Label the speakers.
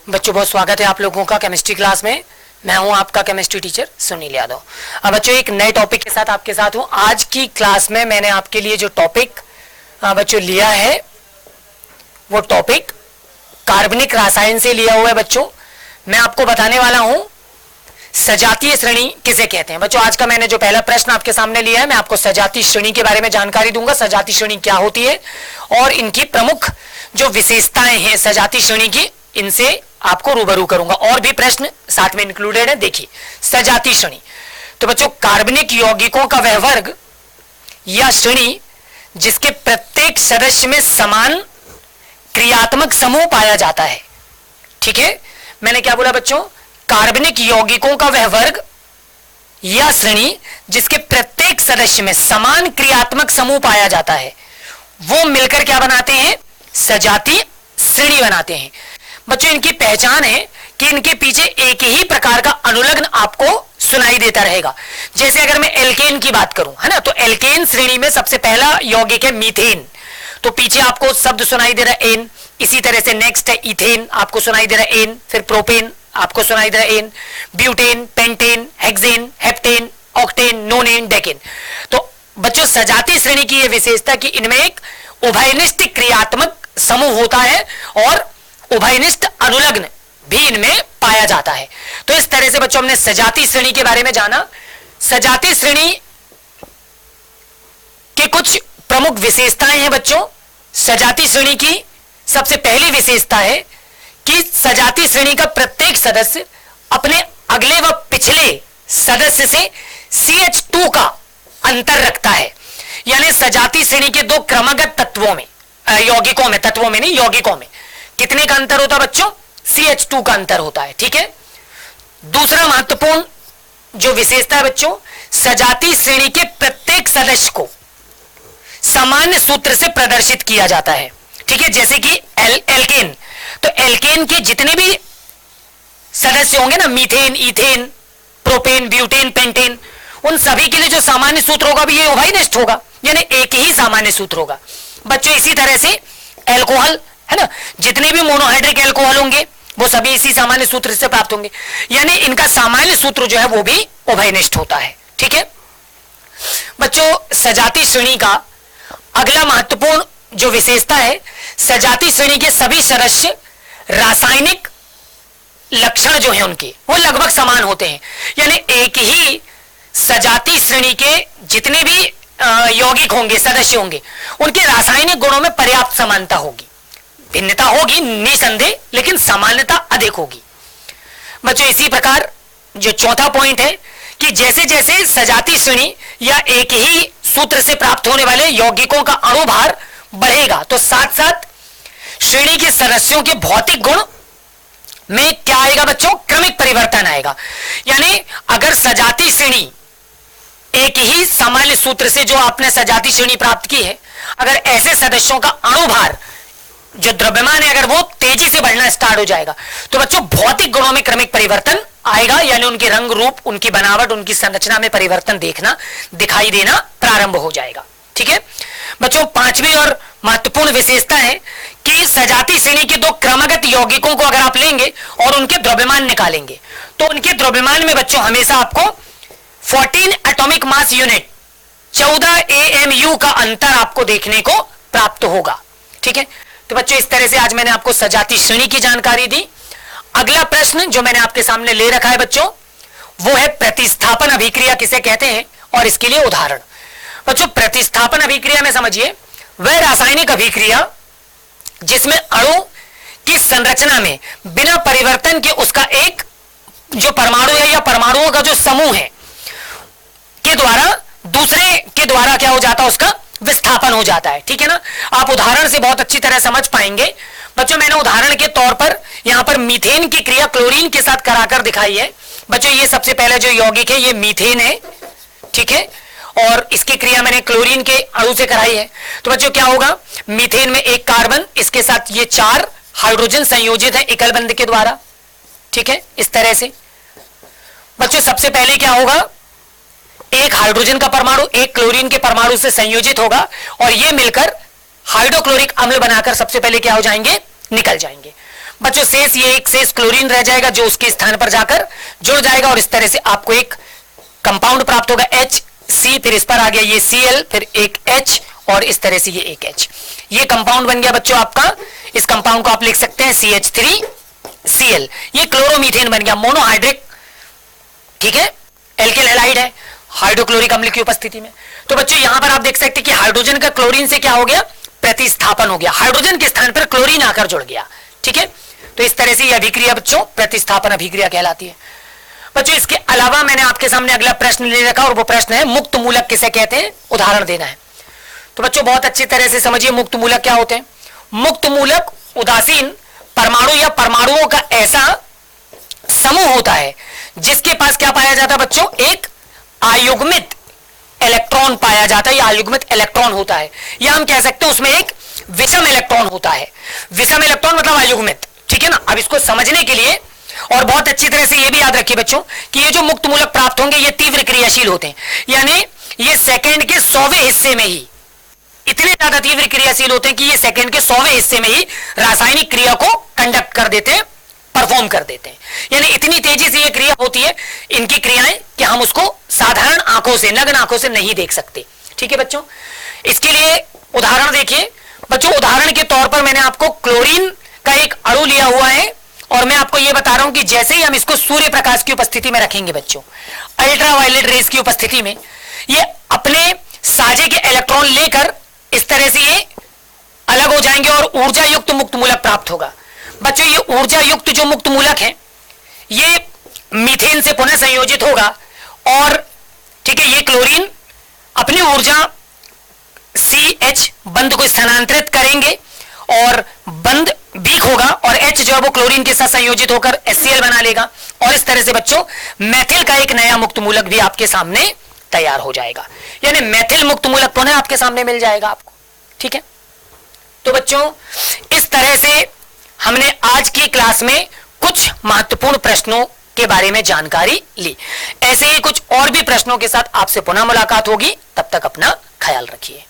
Speaker 1: बच्चों बहुत स्वागत है आप लोगों का केमिस्ट्री क्लास में। मैं हूं आपका केमिस्ट्री टीचर सुनील यादव। अब बच्चों एक नए टॉपिक के साथ आपके साथ हूं। आज की क्लास में मैंने आपके लिए जो टॉपिक बच्चों लिया है वो टॉपिक कार्बनिक रसायन से लिया हुआ है। बच्चों मैं आपको बताने वाला हूं सजातीय श्रेणी किसे कहते हैं। बच्चों आज का मैंने जो पहला प्रश्न आपके सामने लिया है, मैं आपको सजातीय श्रेणी के बारे में जानकारी दूंगा। सजातीय श्रेणी क्या होती है और इनकी प्रमुख जो विशेषताएं हैं सजातीय श्रेणी की, इनसे आपको रूबरू करूंगा। और भी प्रश्न साथ में इंक्लूडेड है। देखिए सजातीय श्रेणी, तो बच्चों कार्बनिक यौगिकों का वह वर्ग या श्रेणी जिसके प्रत्येक सदस्य में समान क्रियात्मक समूह पाया जाता है। ठीक है, मैंने क्या बोला बच्चों? कार्बनिक यौगिकों का वह वर्ग या श्रेणी जिसके प्रत्येक सदस्य में समान क्रियात्मक समूह पाया जाता है, वो मिलकर क्या बनाते हैं? सजातीय श्रेणी बनाते हैं। बच्चों इनकी पहचान है कि इनके पीछे एक ही प्रकार का अनुलग्न आपको सुनाई देता रहेगा। जैसे अगर मैं एल्केन की बात करूं, है ना, तो एल्केन श्रेणी में सबसे पहला यौगिक है मीथेन, तो पीछे आपको शब्द सुनाई दे रहा है एन। इसी तरह से नेक्स्ट है इथेन, आपको सुनाई दे रहा है एन। फिर प्रोपेन आपको सुनाई दे रहा है एन, butane, pentane, hexane, heptane, octane, nonane, decane. तो बच्चों सजातीय श्रेणी की यह विशेषता कि इनमें एक उभयनिष्ठ क्रियात्मक समूह होता है और उभयनिष्ठ अनुलग्न भी इनमें पाया जाता है। तो इस तरह से बच्चों हमने सजातीय श्रेणी के बारे में जाना। सजातीय श्रेणी के कुछ प्रमुख विशेषताएं हैं बच्चों। सजातीय श्रेणी की सबसे पहली विशेषता है कि सजातीय श्रेणी का प्रत्येक सदस्य अपने अगले व पिछले सदस्य से CH2 का अंतर रखता है। यानी सजातीय श्रेणी के दो क्रमगत तत्वों में, यौगिकों में, तत्वों में नहीं यौगिकों में, कितने का अंतर होता है बच्चों? CH2 का अंतर होता है। ठीक है, दूसरा महत्वपूर्ण जो विशेषता है बच्चों, सजातीय श्रेणी के प्रत्येक सदस्य को सामान्य सूत्र से प्रदर्शित किया जाता है। ठीक है, जैसे कि एल्केन, तो एल्केन के जितने भी सदस्य होंगे ना, methane, ethane, propane, butane, pentane, उन सभी के लिए जो सामान्य सूत्र होगा भी ये उभयनिष्ठ होगा, यानी एक ही सामान्य सूत्र होगा। बच्चों इसी तरह से एल्कोहल, है ना, जितने भी मोनोहाइड्रिक एल्कोहल होंगे वो सभी इसी सामान्य सूत्र से प्राप्त होंगे, यानी इनका सामान्य सूत्र जो है वो भी उभयनिष्ठ होता है। ठीक है बच्चों, सजातीय श्रेणी का अगला महत्वपूर्ण जो विशेषता है, सजातीय श्रेणी के सभी सदस्य रासायनिक लक्षण जो है उनके वो लगभग समान होते हैं। यानी एक ही सजातीय श्रेणी के जितने भी यौगिक होंगे, सदस्य होंगे, उनके रासायनिक गुणों में पर्याप्त समानता होगी। भिन्नता होगी निसंदेह, लेकिन समानता अधिक होगी। बच्चों इसी प्रकार जो चौथा पॉइंट है कि जैसे जैसे सजातीय श्रेणी या एक ही सूत्र से प्राप्त होने वाले यौगिकों का अणुभार बढ़ेगा, तो साथ साथ श्रेणी के सदस्यों के भौतिक गुण में क्या आएगा बच्चों? क्रमिक परिवर्तन आएगा। यानी अगर सजातीय श्रेणी एक ही सामान्य सूत्र से जो आपने सजातीय श्रेणी प्राप्त की है, अगर ऐसे सदस्यों का अणुभार जो द्रव्यमान है अगर वो तेजी से बढ़ना स्टार्ट हो जाएगा, तो बच्चों भौतिक गुणों में क्रमिक परिवर्तन आएगा, यानी उनके रंग रूप, उनकी बनावट, उनकी संरचना में परिवर्तन दिखाई देना प्रारंभ हो जाएगा। ठीक है बच्चों, पांचवी और महत्वपूर्ण विशेषता है कि सजातीय श्रेणी के दो क्रमगत यौगिकों को अगर आप लेंगे और उनके द्रव्यमान निकालेंगे, तो उनके द्रव्यमान में बच्चों हमेशा आपको 14 एटॉमिक मास यूनिट, 14 AMU का अंतर आपको देखने को प्राप्त होगा। ठीक है, तो बच्चों इस तरह से आज मैंने आपको सजातीय श्रेणी की जानकारी दी। अगला प्रश्न जो मैंने आपके सामने ले रखा है बच्चों, वो है प्रतिस्थापन अभिक्रिया किसे कहते हैं और इसके लिए उदाहरण। बच्चों प्रतिस्थापन अभिक्रिया में समझिए वह रासायनिक अभिक्रिया जिसमें अणु की संरचना में बिना परिवर्तन के उसका एक जो परमाणु है या परमाणुओं का जो समूह है के द्वारा दूसरे के द्वारा क्या हो जाता है? उसका विस्थापन हो जाता है। ठीक है ना, आप उदाहरण से बहुत अच्छी तरह समझ पाएंगे। बच्चों मैंने उदाहरण के तौर पर यहां पर मीथेन की क्रिया क्लोरीन के साथ कराकर दिखाई है। बच्चों ये सबसे पहले जो यौगिक है ये मीथेन है। ठीक है, और इसकी क्रिया मैंने क्लोरीन के अणु से कराई है। तो बच्चों क्या होगा? मीथेन में एक कार्बन, इसके साथ ये 4 हाइड्रोजन संयोजित है एकल बंध के द्वारा। ठीक है, इस तरह से बच्चों सबसे पहले क्या होगा? एक हाइड्रोजन का परमाणु एक क्लोरीन के परमाणु से संयोजित होगा और ये मिलकर हाइड्रोक्लोरिक अम्ल बनाकर सबसे पहले क्या हो जाएंगे? निकल जाएंगे। बच्चों शेष ये एक शेष क्लोरीन रह जाएगा जो उसके स्थान पर जाकर जुड़ जाएगा और इस तरह से आपको एक कंपाउंड प्राप्त होगा HC, फिर इस पर आ गया ये Cl, फिर एक H और इस तरह से ये एक H। ये कंपाउंड बन गया बच्चों आपका। इस कंपाउंड को आप लिख सकते हैं CH3Cl। ये क्लोरोमीथेन बन गया, मोनोहाइड्रिक, ठीक है, एल्केल हैलाइड है हाइड्रोक्लोरिक अम्ल की उपस्थिति में। तो बच्चों यहां पर आप देख सकते हैं कि हाइड्रोजन का क्लोरीन से क्या हो गया, प्रतिस्थापन हो गया, हाइड्रोजन के स्थान पर क्लोरीन आकर जुड़ गया, ठीक है। तो इस तरह से यह अभिक्रिया बच्चों प्रतिस्थापन अभिक्रिया कहलाती है। बच्चों इसके अलावा मैंने आपके सामने अगला प्रश्न ले रखा और वो प्रश्न है मुक्त मूलक किसे कहते हैं, उदाहरण देना है। तो बच्चों बहुत अच्छी तरह से समझिए मुक्त मूलक क्या होते हैं। मुक्त मूलक उदासीन परमाणु या परमाणुओं का ऐसा समूह होता है जिसके पास क्या पाया जाता है बच्चों, एक आयुग्मित इलेक्ट्रॉन पाया जाता है या आयुग्मित इलेक्ट्रॉन होता है, या हम कह सकते हैं उसमें एक विषम इलेक्ट्रॉन होता है। विषम इलेक्ट्रॉन मतलब आयुग्मित, ठीक है ना। अब इसको समझने के लिए और बहुत अच्छी तरह से ये भी याद रखिए बच्चों कि ये जो मुक्त मूलक प्राप्त होंगे ये तीव्र क्रियाशील होते हैं, यानी ये सेकंड के 100वें हिस्से में ही इतने ज्यादा तीव्र क्रियाशील होते हैं कि ये सेकंड के 100वें हिस्से में ही रासायनिक क्रिया को कंडक्ट कर देते हैं, परफॉर्म कर देते हैं। यानी इतनी तेजी से ये क्रिया होती है इनकी क्रियाएं कि हम उसको साधारण आंखों से, नग्न आंखों से नहीं देख सकते, ठीक है बच्चों। इसके लिए उदाहरण देखिए बच्चों। उदाहरण के तौर पर मैंने आपको क्लोरीन का एक अणु लिया हुआ है और मैं आपको यह बता रहा हूं कि जैसे ही हम इसको सूर्य प्रकाश की उपस्थिति में रखेंगे बच्चों, अल्ट्रावायलेट रेस की उपस्थिति में, ये अपने साजे के इलेक्ट्रॉन लेकर इस तरह से ये अलग हो जाएंगे और ऊर्जा युक्त मुक्त मूलक प्राप्त होगा। बच्चों ये ऊर्जा युक्त जो मुक्त मूलक है ये मीथेन से पुनः संयोजित होगा और ठीक है, ये क्लोरीन अपनी ऊर्जा CH बंध को स्थानांतरित करेंगे और बंध वीक होगा और H जो है वो क्लोरीन के साथ संयोजित होकर HCl बना लेगा और इस तरह से बच्चों मैथिल का एक नया मुक्त मूलक भी आपके सामने तैयार हो जाएगा। यानी मैथिल मुक्त मूलक पुनः आपके सामने मिल जाएगा आपको, ठीक है। तो बच्चों इस तरह से हमने आज की क्लास में कुछ महत्वपूर्ण प्रश्नों के बारे में जानकारी ली। ऐसे ही कुछ और भी प्रश्नों के साथ आपसे पुनः मुलाकात होगी, तब तक अपना ख्याल रखिए।